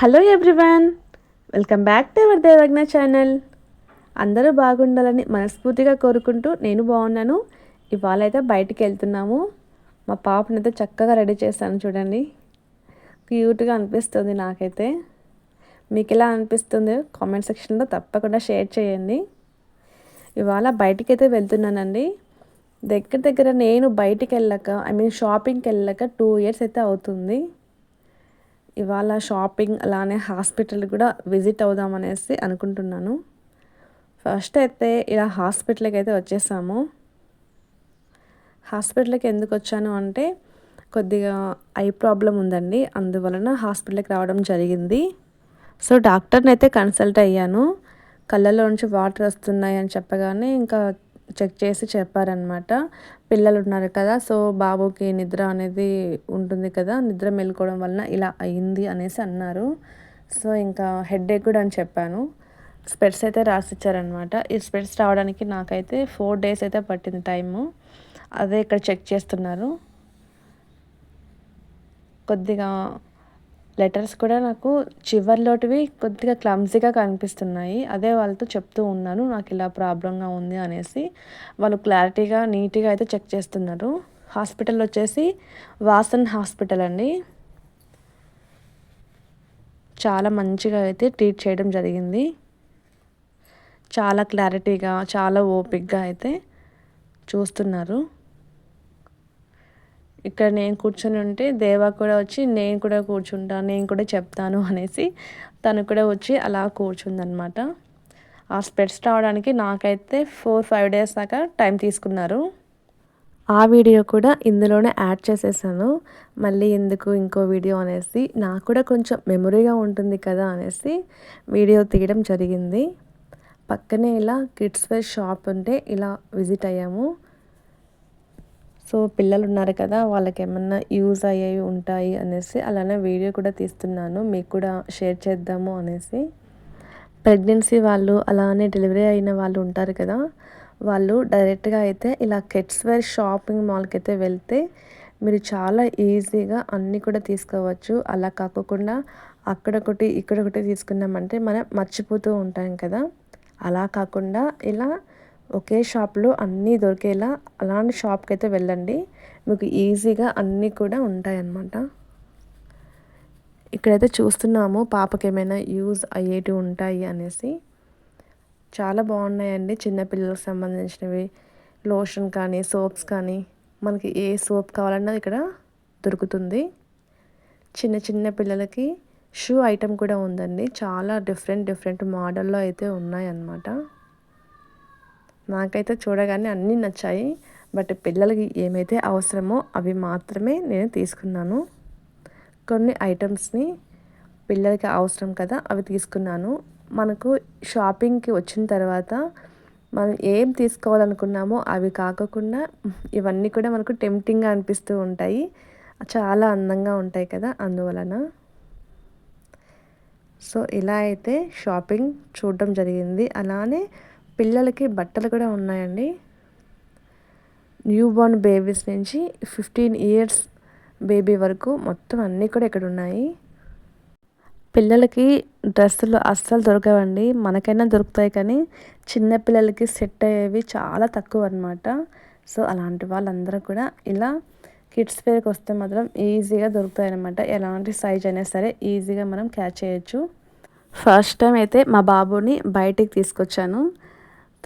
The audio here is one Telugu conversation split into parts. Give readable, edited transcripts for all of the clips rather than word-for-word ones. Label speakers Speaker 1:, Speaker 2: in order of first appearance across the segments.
Speaker 1: Hello everyone, welcome back to our Devagna channel. అందరూ బాగుండాలని మనస్ఫూర్తిగా కోరుకుంటూ నేను బాగున్నాను. ఇవాళ అయితే బయటికి వెళ్తున్నాము. మా పాపనైతే చక్కగా రెడీ చేస్తాను చూడండి. క్యూట్గా అనిపిస్తుంది నాకైతే. మీకు ఎలా అనిపిస్తుంది కామెంట్ సెక్షన్లో తప్పకుండా షేర్ చేయండి. ఇవాళ బయటికి అయితే వెళ్తున్నానండి. దగ్గర దగ్గర నేను బయటికి వెళ్ళాక షాపింగ్కి వెళ్ళాక 2 years అయితే అవుతుంది. ఇవాళ షాపింగ్ అలానే హాస్పిటల్ కూడా విజిట్ అవుదామనేసి అనుకుంటున్నాను. ఫస్ట్ అయితే ఇలా హాస్పిటల్కి అయితే వచ్చేసాము. హాస్పిటల్కి ఎందుకు వచ్చాను అంటే కొద్దిగా ఐ ప్రాబ్లం ఉందండి, అందువలన హాస్పిటల్కి రావడం జరిగింది. సో డాక్టర్ని అయితే కన్సల్ట్ అయ్యాను. కళ్ళలో నుంచి వాటర్ వస్తున్నాయి అని చెప్పగానే ఇంకా చెక్ చేసి చెప్పారనమాట. పిల్లలు ఉన్నారు కదా, సో బాబుకి నిద్ర అనేది ఉంటుంది కదా, నిద్ర మెలుకోవడం వలన ఇలా అయింది అనేసి అన్నారు. సో ఇంకా హెడేక్ కూడా అని చెప్పాను. స్పెట్స్ అయితే రాసిచ్చారనమాట. ఈ స్పెట్స్ రావడానికి నాకైతే 4 days అయితే పట్టింది టైము. అదే ఇక్కడ చెక్ చేస్తున్నారు. కొద్దిగా లెటర్స్ కూడా నాకు చివర్లోటివి కొద్దిగా క్లమ్జీగా కనిపిస్తున్నాయి. అదే వాళ్ళతో చెప్తూ ఉన్నాను నాకు ఇలా ప్రాబ్లంగా ఉంది అనేసి. వాళ్ళు క్లారిటీగా నీట్గా అయితే చెక్ చేస్తున్నారు. హాస్పిటల్ వచ్చేసి వాసన్ హాస్పిటల్ అండి. చాలా మంచిగా అయితే ట్రీట్ చేయడం జరిగింది. చాలా క్లారిటీగా చాలా ఓపిక్గా అయితే చూస్తున్నారు. ఇక్కడ నేను కూర్చొని ఉంటే దేవా కూడా వచ్చి నేను కూడా కూర్చుంటాను, నేను కూడా చెప్తాను అనేసి తను కూడా వచ్చి అలా కూర్చుందనమాట. ఆ స్పెట్స్ రావడానికి నాకైతే 4-5 days దాకా టైం తీసుకున్నారు. ఆ వీడియో కూడా ఇందులోనే యాడ్ చేసేసాను. మళ్ళీ ఎందుకు ఇంకో వీడియో అనేసి, నాకు కూడా కొంచెం మెమొరీగా ఉంటుంది కదా అనేసి వీడియో తీయడం జరిగింది. పక్కనే ఇలా కిడ్స్ వేర్ షాప్ ఉంటే ఇలా విజిట్ అయ్యాము. సో పిల్లలు ఉన్నారు కదా, వాళ్ళకి ఏమన్నా యూజ్ అయ్యేవి ఉంటాయి అనేసి అలానే వీడియో కూడా తీస్తున్నాను, మీకు కూడా షేర్ చేద్దాము అనేసి. ప్రెగ్నెన్సీ వాళ్ళు అలానే డెలివరీ అయిన వాళ్ళు ఉంటారు కదా, వాళ్ళు డైరెక్ట్గా అయితే ఇలా కిడ్స్ వేర్ షాపింగ్ మాల్కి అయితే వెళ్తే మీరు చాలా ఈజీగా అన్నీ కూడా తీసుకోవచ్చు. అలా కాకుండా అక్కడొకటి ఇక్కడొకటి తీసుకున్నామంటే మనం మర్చిపోతూ ఉంటాం కదా. అలా కాకుండా ఇలా ఒకే షాప్లో అన్నీ దొరికేలా అలాంటి షాప్కి అయితే వెళ్ళండి. మీకు ఈజీగా అన్నీ కూడా ఉంటాయన్నమాట. ఇక్కడైతే చూస్తున్నాము పాపకి ఏమైనా యూజ్ అయ్యేటివి ఉంటాయి అనేసి. చాలా బాగున్నాయండి చిన్నపిల్లలకు సంబంధించినవి. లోషన్ కానీ సోప్స్ కానీ మనకి ఏ సోప్ కావాలన్నా ఇక్కడ దొరుకుతుంది. చిన్న చిన్న పిల్లలకి షూ ఐటెం కూడా ఉందండి. చాలా డిఫరెంట్ మోడల్లో అయితే ఉన్నాయన్నమాట. నాకైతే చూడగానే అన్నీ నచ్చాయి. బట్ పిల్లలకి ఏమైతే అవసరమో అవి మాత్రమే నేను తీసుకున్నాను. కొన్ని ఐటమ్స్ని పిల్లలకి అవసరం కదా అవి తీసుకున్నాను. మనకు షాపింగ్కి వచ్చిన తర్వాత మనం ఏం తీసుకోవాలనుకున్నామో అవి కాకుండా ఇవన్నీ కూడా మనకు టెంప్టింగ్గా అనిపిస్తూ ఉంటాయి. చాలా అందంగా ఉంటాయి కదా, అందువలన. సో ఇలా అయితే షాపింగ్ చూడడం జరిగింది. అలానే పిల్లలకి బట్టలు కూడా ఉన్నాయండి. న్యూ బోర్న్ బేబీస్ నుంచి 15 years బేబీ వరకు మొత్తం అన్నీ కూడా ఇక్కడ ఉన్నాయి. పిల్లలకి డ్రెస్సులు అస్సలు దొరకవండి. మనకైనా దొరుకుతాయి కానీ చిన్నపిల్లలకి సెట్ అయ్యేవి చాలా తక్కువ అనమాట. సో అలాంటి వాళ్ళందరూ కూడా ఇలా కిడ్స్ వేర్కి వస్తే మాత్రం ఈజీగా దొరుకుతాయి అనమాట. ఎలాంటి సైజ్ అయినా సరే ఈజీగా మనం క్యాచ్ చేయొచ్చు. ఫస్ట్ టైం అయితే మా బాబుని బయటికి తీసుకొచ్చాను.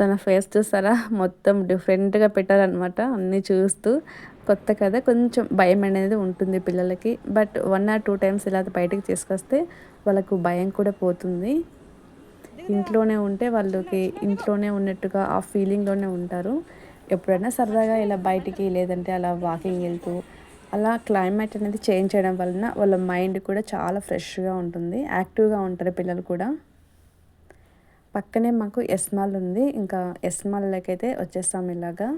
Speaker 1: తన ఫేస్ చూసారా, మొత్తం డిఫరెంట్గా పెట్టారనమాట. అన్నీ చూస్తూ కొత్త కదా, కొంచెం భయం అనేది ఉంటుంది పిల్లలకి. బట్ 1 or 2 times ఇలా బయటికి తీసుకొస్తే వాళ్ళకు భయం కూడా పోతుంది. ఇంట్లోనే ఉంటే వాళ్ళకి ఇంట్లోనే ఉన్నట్టుగా ఆ ఫీలింగ్లోనే ఉంటారు. ఎప్పుడైనా సరదాగా ఇలా బయటికి లేదంటే అలా వాకింగ్ వెళ్తూ అలా క్లైమేట్ అనేది చేంజ్ చేయడం వలన వాళ్ళ మైండ్ కూడా చాలా ఫ్రెష్గా ఉంటుంది, యాక్టివ్గా ఉంటారు పిల్లలు కూడా. పక్కనే మాకు ఎస్ మాల్ ఉంది. ఇంకా ఎస్ మాల్లోకి అయితే వచ్చేస్తాం ఇలాగా.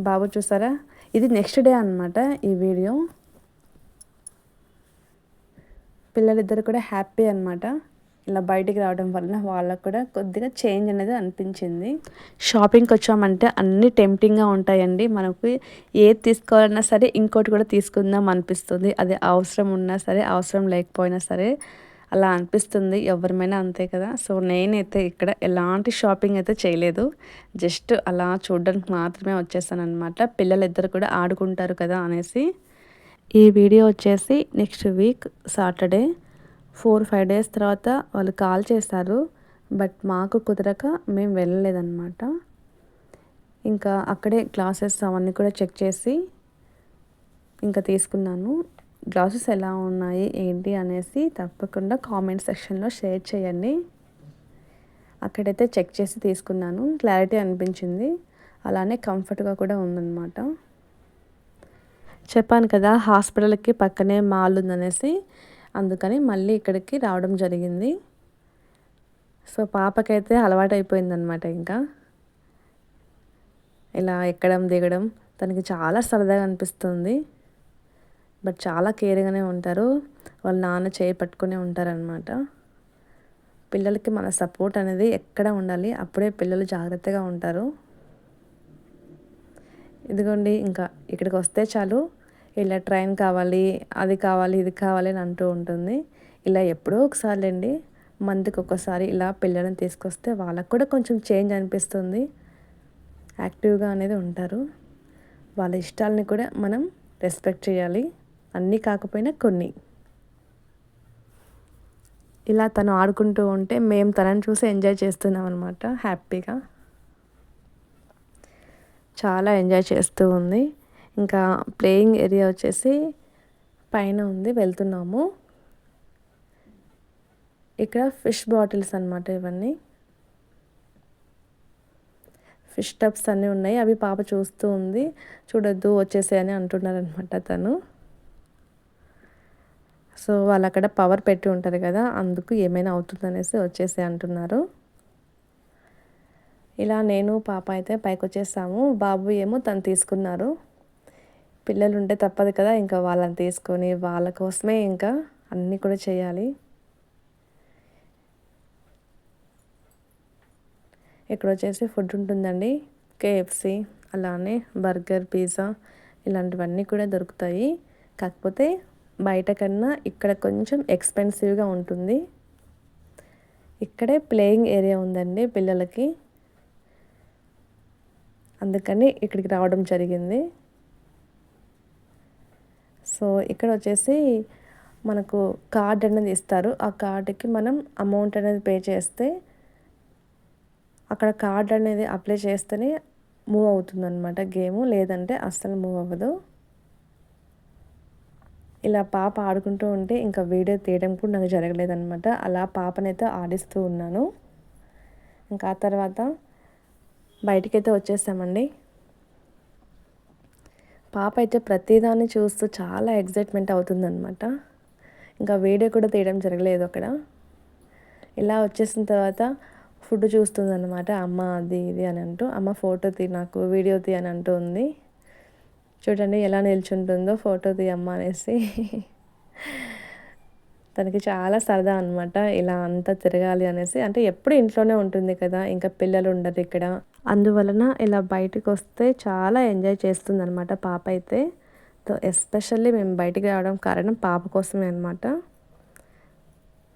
Speaker 1: బాబు చూసారా, ఇది నెక్స్ట్ డే అనమాట ఈ వీడియో. పిల్లలిద్దరు కూడా హ్యాపీ అనమాట. ఇలా బయటికి రావడం వలన వాళ్ళకు కూడా కొద్దిగా చేంజ్ అనేది అనిపించింది. షాపింగ్కి వచ్చామంటే అన్నీ టెంప్టింగ్గా ఉంటాయండి. మనకు ఏది తీసుకోవాలన్నా సరే ఇంకోటి కూడా తీసుకుందాం అనిపిస్తుంది. అది అవసరం ఉన్నా సరే అవసరం లేకపోయినా సరే అలా అనిపిస్తుంది. ఎవరిమైనా అంతే కదా. సో నేనైతే ఇక్కడ ఎలాంటి షాపింగ్ అయితే చేయలేదు. జస్ట్ అలా చూడడానికి మాత్రమే వచ్చేసాను అనమాట. పిల్లలిద్దరు కూడా ఆడుకుంటారు కదా అనేసి. ఈ వీడియో వచ్చేసి నెక్స్ట్ వీక్ సాటర్డే 4-5 డేస్ తర్వాత వాళ్ళు కాల్ చేశారు. బట్ మాకు కుదరక మేము వెళ్ళలేదన్నమాట. ఇంకా అక్కడే గ్లాసెస్ అవన్నీ కూడా చెక్ చేసి ఇంకా తీసుకున్నాను. గ్లాసెస్ ఎలా ఉన్నాయి ఏంటి అనేసి తప్పకుండా కామెంట్ సెక్షన్లో షేర్ చేయండి. అక్కడైతే చెక్ చేసి తీసుకున్నాను. క్లారిటీ అనిపించింది. అలానే కంఫర్ట్గా కూడా ఉందన్నమాట. చెప్పాను కదా హాస్పిటల్కి పక్కనే మాల్ ఉందనేసి, అందుకని మళ్ళీ ఇక్కడికి రావడం జరిగింది. సో పాపకైతే అలవాటు అయిపోయిందనమాట. ఇంకా ఇలా ఎక్కడం దిగడం తనకి చాలా సరదాగా అనిపిస్తుంది. బట్ చాలా కేర్గానే ఉంటారు. వాళ్ళ నాన్న చేయి పట్టుకునే ఉంటారనమాట. పిల్లలకి మన సపోర్ట్ అనేది ఎక్కడ ఉండాలి, అప్పుడే పిల్లలు జాగ్రత్తగా ఉంటారు. ఇదిగోండి ఇంకా ఇక్కడికి వస్తే చాలు ఇలా ట్రైన్ కావాలి, అది కావాలి, ఇది కావాలి అని అంటూ ఉంటుంది. ఇలా ఎప్పుడో ఒకసారిలేండి, మంత్కి ఒక్కసారి ఇలా పిల్లల్ని తీసుకొస్తే వాళ్ళకు కూడా కొంచెం చేంజ్ అనిపిస్తుంది. యాక్టివ్గా అనేది ఉంటారు. వాళ్ళ ఇష్టాలని కూడా మనం రెస్పెక్ట్ చేయాలి. అన్నీ కాకపోయినా కొన్ని. ఇలా తను ఆడుకుంటూ ఉంటే మేము తనని చూసి ఎంజాయ్ చేస్తున్నాం అనమాట. హ్యాపీగా చాలా ఎంజాయ్ చేస్తూ ఉంది. ఇంకా ప్లేయింగ్ ఏరియా వచ్చేసి పైన ఉంది, వెళ్తున్నాము. ఇక్కడ ఫిష్ బాటిల్స్ అన్నమాట. ఇవన్నీ ఫిష్ టబ్స్ అన్నీ ఉన్నాయి. అవి పాప చూస్తూ ఉంది. చూడొద్దు వచ్చేసాయని అంటున్నారనమాట తను. సో వాళ్ళు అక్కడ పవర్ పెట్టి ఉంటారు కదా, అందుకు ఏమైనా అవుతుందనేసి వచ్చేసి అంటున్నారు. ఇలా నేను పాప అయితే పైకి వచ్చేసాము. బాబు ఏమో తను తీసుకున్నారు. పిల్లలు ఉంటే తప్పదు కదా, ఇంకా వాళ్ళని తీసుకొని వాళ్ళ కోసమే ఇంకా అన్నీ కూడా చేయాలి. ఇక్కడ వచ్చేసి ఫుడ్ ఉంటుందండి. కేఎఫ్సి, అలానే బర్గర్, పిజ్జా ఇలాంటివన్నీ కూడా దొరుకుతాయి. కాకపోతే బయట కన్నా ఇక్కడ కొంచెం ఎక్స్పెన్సివ్గా ఉంటుంది. ఇక్కడే ప్లేయింగ్ ఏరియా ఉందండి పిల్లలకి, అందుకని ఇక్కడికి రావడం జరిగింది. సో ఇక్కడ వచ్చేసి మనకు కార్డ్ అనేది ఇస్తారు. ఆ కార్డుకి మనం అమౌంట్ అనేది పే చేస్తే అక్కడ కార్డ్ అనేది అప్లై చేస్తేనే మూవ్ అవుతుందన్నమాట గేము, లేదంటే అస్సలు మూవ్ అవ్వదు. ఇలా పాప ఆడుకుంటూ ఉంటే ఇంకా వీడియో తీయడం కూడా నాకు జరగలేదన్నమాట. అలా పాపనైతే ఆడిస్తూ ఉన్నాను. ఇంకా ఆ తర్వాత బయటికైతే వచ్చేసామండి. పాప అయితే ప్రతిదాన్ని చూస్తూ చాలా ఎగ్జైట్మెంట్ అవుతుందన్నమాట. ఇంకా వీడియో కూడా తీయడం జరగలేదు అక్కడ. ఇలా వచ్చేసిన తర్వాత ఫుడ్ చూస్తుందన్నమాట. అమ్మ అది ఇది అని అంటూ, అమ్మ ఫోటో తీ, నాకు వీడియో తీ అని అంటూ ఉంది. చూడండి ఎలా నిల్చుంటుందో, ఫోటో తీ అమ్మ అనేసి. తనకి చాలా సరదా అనమాట ఇలా అంతా తిరగాలి అనేసి. అంటే ఎప్పుడు ఇంట్లోనే ఉంటుంది కదా, ఇంకా పిల్లలు ఉండరు ఇక్కడ, అందువలన ఇలా బయటకు వస్తే చాలా ఎంజాయ్ చేస్తుందన్నమాట పాప అయితే. సో ఎస్పెషల్లీ మేము బయటికి రావడం కారణం పాప కోసమే అనమాట.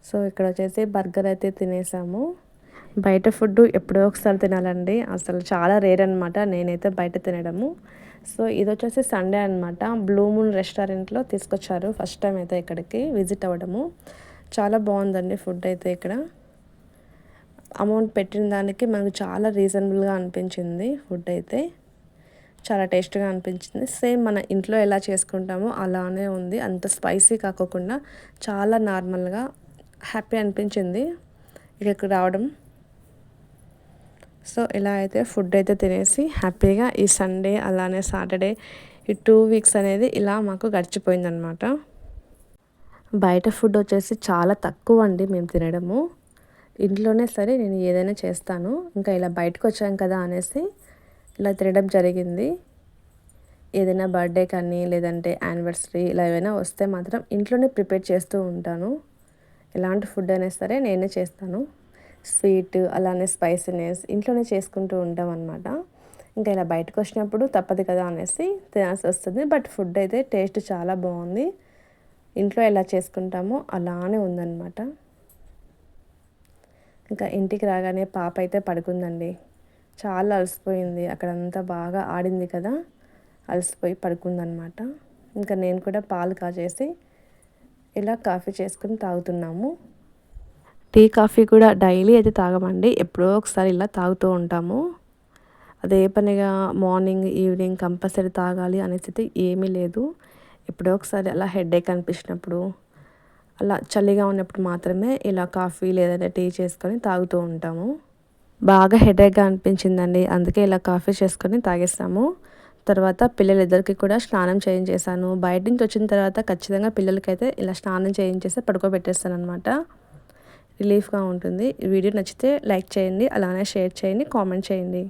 Speaker 1: సో ఇక్కడ వచ్చేసి బర్గర్ అయితే తినేసాము. బయట ఫుడ్ ఎప్పుడో ఒకసారి తినాలండి, అసలు చాలా రేర్ అనమాట నేనైతే బయట తినడము. సో ఇది వచ్చేసి సండే అనమాట. బ్లూ మూన్ రెస్టారెంట్లో తీసుకొచ్చారు. ఫస్ట్ టైం అయితే ఇక్కడికి విజిట్ అవ్వడము. చాలా బాగుందండి ఫుడ్ అయితే ఇక్కడ. అమౌంట్ పెట్టిన దానికి మనకు చాలా రీజనబుల్గా అనిపించింది. ఫుడ్ అయితే చాలా టేస్ట్గా అనిపించింది. సేమ్ మన ఇంట్లో ఎలా చేసుకుంటామో అలానే ఉంది. అంత స్పైసీ కాకోకుండా చాలా నార్మల్గా హ్యాపీ అనిపించింది ఇక్కడికి రావడం. సో ఇలా అయితే ఫుడ్ అయితే తినేసి హ్యాపీగా ఈ సండే అలానే సాటర్డే ఈ 2 వీక్స్ అనేది ఇలా మాకు గడిచిపోయిందనమాట. బయట ఫుడ్ వచ్చేసి చాలా తక్కువ అండి మేము తినడము. ఇంట్లోనే సరే నేను ఏదైనా చేస్తాను. ఇంకా ఇలా బయటకు వచ్చాం కదా అనేసి ఇలా తినడం జరిగింది. ఏదైనా బర్త్డే కానీ లేదంటే యానివర్సరీ ఇలా ఏమైనా వస్తే మాత్రం ఇంట్లోనే ప్రిపేర్ చేస్తూ ఉంటాను. ఎలాంటి ఫుడ్ అయినా సరే నేనే చేస్తాను. స్వీట్ అలానే స్పైసీనెస్ ఇంట్లోనే చేసుకుంటూ ఉంటాం అనమాట. ఇంకా ఇలా బయటకు వచ్చినప్పుడు తప్పదు కదా అనేసి తినాల్సి వస్తుంది. బట్ ఫుడ్ అయితే టేస్ట్ చాలా బాగుంది. ఇంట్లో ఎలా చేసుకుంటామో అలానే ఉందన్నమాట. ఇంకా ఇంటికి రాగానే పాప అయితే పడుకుందండి. చాలా అలసిపోయింది, అక్కడంతా బాగా ఆడింది కదా, అలసిపోయి పడుకుందనమాట. ఇంకా నేను కూడా పాలు కాచేసి ఇలా కాఫీ చేసుకుని తాగుతున్నాము. టీ కాఫీ కూడా డైలీ అయితే తాగమండి, ఎప్పుడో ఒకసారి ఇలా తాగుతూ ఉంటాము. అదే పనిగా మార్నింగ్ ఈవినింగ్ కంపల్సరీ తాగాలి అనేసి అయితే ఏమీ లేదు. ఎప్పుడో ఒకసారి అలా హెడేక్ అనిపించినప్పుడు, అలా చలిగా ఉన్నప్పుడు మాత్రమే ఇలా కాఫీ లేదంటే టీ చేసుకొని తాగుతూ ఉంటాము. బాగా హెడేక్గా అనిపించిందండి, అందుకే ఇలా కాఫీ చేసుకొని తాగేస్తాము. తర్వాత పిల్లలిద్దరికి కూడా స్నానం చేయించేసాను. బయట నుంచి వచ్చిన తర్వాత ఖచ్చితంగా పిల్లలకైతే ఇలా స్నానం చేయించేసి పడుకోబెట్టేస్తాను అనమాట. రిలీఫ్గా ఉంటుంది. ఈ వీడియో నచ్చితే లైక్ చేయండి, అలానే షేర్ చేయండి, కామెంట్ చేయండి.